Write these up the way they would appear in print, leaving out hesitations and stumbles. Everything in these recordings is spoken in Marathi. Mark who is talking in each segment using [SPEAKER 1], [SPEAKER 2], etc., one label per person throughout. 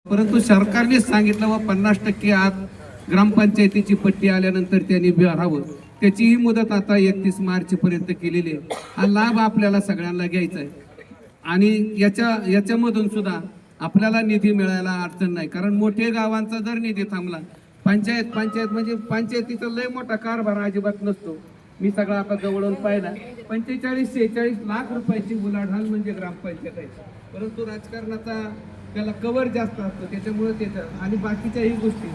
[SPEAKER 1] परंतु सरकारने सांगितलं व 50% आत ग्रामपंचायतीची पट्टी आल्यानंतर त्यांनी भरावं. त्याचीही मुदत आता 31 मार्च पर्यंत केलेली आहे. हा लाभ आपल्याला सगळ्यांना घ्यायचा आहे आणि याच्यामधून सुद्धा आपल्याला निधी मिळायला अडचण नाही. कारण मोठे गावांचा जर निधी थांबला, पंचायत म्हणजे पंचायतीचा लय मोठा कारभार अजिबात नसतो. मी सगळा आता जवळून पाहिला. 45-46 लाख रुपयाची उलाढाल म्हणजे ग्रामपंचायत आहे. परंतु राजकारणाचा त्याला कवर जास्त असतो, त्याच्यामुळे त्याचं आणि बाकीच्याही गोष्टी.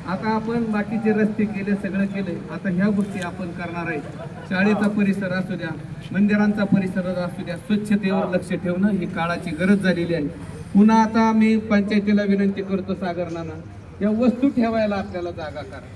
[SPEAKER 1] आता आपण बाकीचे रस्ते केले, सगळं केले. आता ह्या गोष्टी आपण करणार आहे. शाळेचा परिसर असू द्या, मंदिरांचा परिसर असू द्या, स्वच्छतेवर लक्ष ठेवणं ही काळाची गरज झालेली आहे. पुन्हा आता मी पंचायतीला विनंती करतो, सागर नाना, या वस्तू ठेवायला आपल्याला जागा करा,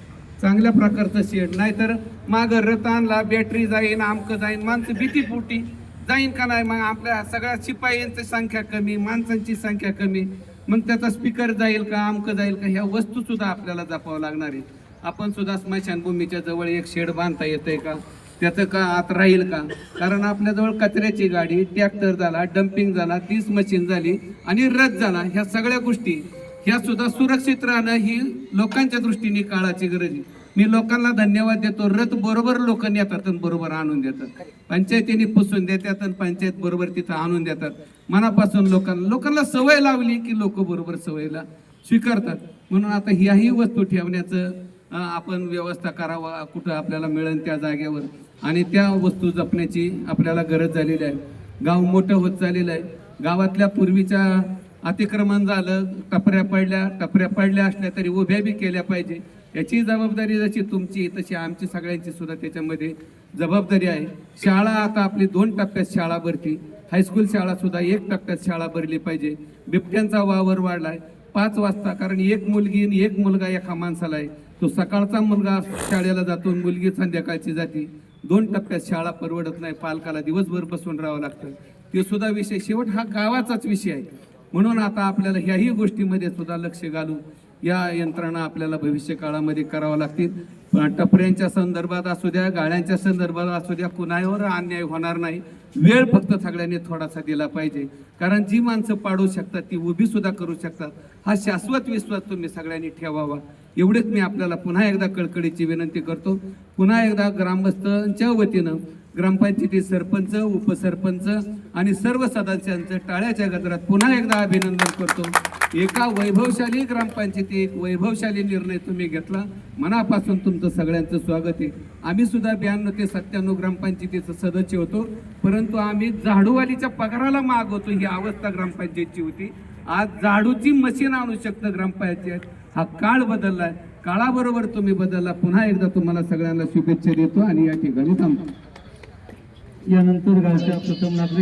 [SPEAKER 1] चांगल्या प्रकारचं शेड. नाहीतर मागं रथ आणला, बॅटरी जाईन, आमकं जाईन, माणसं भीतीपोटी जाईन का नाही. मग आपल्या सगळ्या शिपायांची संख्या कमी, माणसांची संख्या कमी, मग त्याचा स्पीकर जाईल का, आमकं जाईल का. ह्या वस्तू सुद्धा आपल्याला जपावं लागणार आहे. आपण सुद्धा स्मशानभूमीच्या जवळ एक शेड बांधता येतंय का, त्याचं का आत राहील का. कारण आपल्याजवळ कचऱ्याची गाडी, ट्रॅक्टर झाला, डम्पिंग झाला, 30 मशीन झाली आणि रथ झाला. ह्या सगळ्या गोष्टी ह्या सुद्धा सुरक्षित राहणं ही लोकांच्या दृष्टीने काळाची गरज आहे. मी लोकांना धन्यवाद देतो. रथ बरोबर लोक नेतात आणि बरोबर आणून देतात. पंचायतीने पुसून देतात आणि पंचायत बरोबर तिथं आणून देतात. मनापासून लोकांना सवय लावली की लोक बरोबर सवयीला स्वीकारतात. म्हणून आता ह्याही वस्तू ठेवण्याचं आपण व्यवस्था करावा, कुठं आपल्याला मिळेल त्या जागेवर, आणि त्या वस्तू जपण्याची आपल्याला गरज झालेली आहे. गाव मोठं होत चाललेलं आहे. गावातल्या पूर्वीच्या अतिक्रमण झालं, टपऱ्या पडल्या असल्या तरी उभ्या बी केल्या पाहिजे. याची जबाबदारी जशी तुमची तशी आमची सगळ्यांची सुद्धा त्याच्यामध्ये जबाबदारी आहे. शाळा आता आपली 2 टप्प्यात शाळा भरती. हायस्कूल शाळा सुद्धा 1 टप्प्यात शाळा भरली पाहिजे. बिबट्यांचा वावर वाढलाय 5 वाजता, कारण 1 मुलगी आणि 1 मुलगा एका माणसाला आहे. तो सकाळचा मुलगा शाळेला जातो, मुलगी संध्याकाळची जाते. 2 टप्प्यात शाळा परवडत नाही, पालकाला दिवसभर बसून राहावं लागतं. ते सुद्धा विषय, शेवट हा गावाचाच विषय आहे. म्हणून आता आपल्याला ह्याही गोष्टीमध्ये सुद्धा लक्ष घालून या यंत्रणा आपल्याला भविष्य काळामध्ये करावं लागतील. टपऱ्यांच्या संदर्भात असू द्या, गाड्यांच्या संदर्भात असू द्या, कुणावर अन्याय होणार नाही. वेळ फक्त सगळ्यांनी थोडासा दिला पाहिजे. कारण जी माणसं पाडू शकतात ती उभी सुद्धा करू शकतात. हा शाश्वत विश्वास तुम्ही सगळ्यांनी ठेवावा. एवढेच मी आपल्याला पुन्हा एकदा कळकळीची विनंती करतो. पुन्हा एकदा ग्रामस्थांच्या वतीनं ग्रामपंचायती सरपंच, उपसरपंच आणि सर्व सदस्यांचं टाळ्याच्या गजरात पुन्हा एकदा अभिनंदन करतो. एका वैभवशाली ग्रामपंचायती, एक वैभवशाली निर्णय तुम्ही घेतला. मनापासून तुमचं सगळ्यांचं स्वागत आहे. आम्ही सुद्धा 92 ते 97 ग्रामपंचायतीचं सदस्य होतो, परंतु आम्ही झाडूवालीच्या पगाराला माग होतो. ही अवस्था ग्रामपंचायतची होती. आज झाडूची मशीन आणू शकतं ग्रामपंचायत. हा काळ बदललाय, काळाबरोबर तुम्ही बदलला. पुन्हा एकदा तुम्हाला सगळ्यांना शुभेच्छा देतो आणि या ठिकाणी थांबतो.
[SPEAKER 2] यानंतर गावच्या प्रथम नागरिक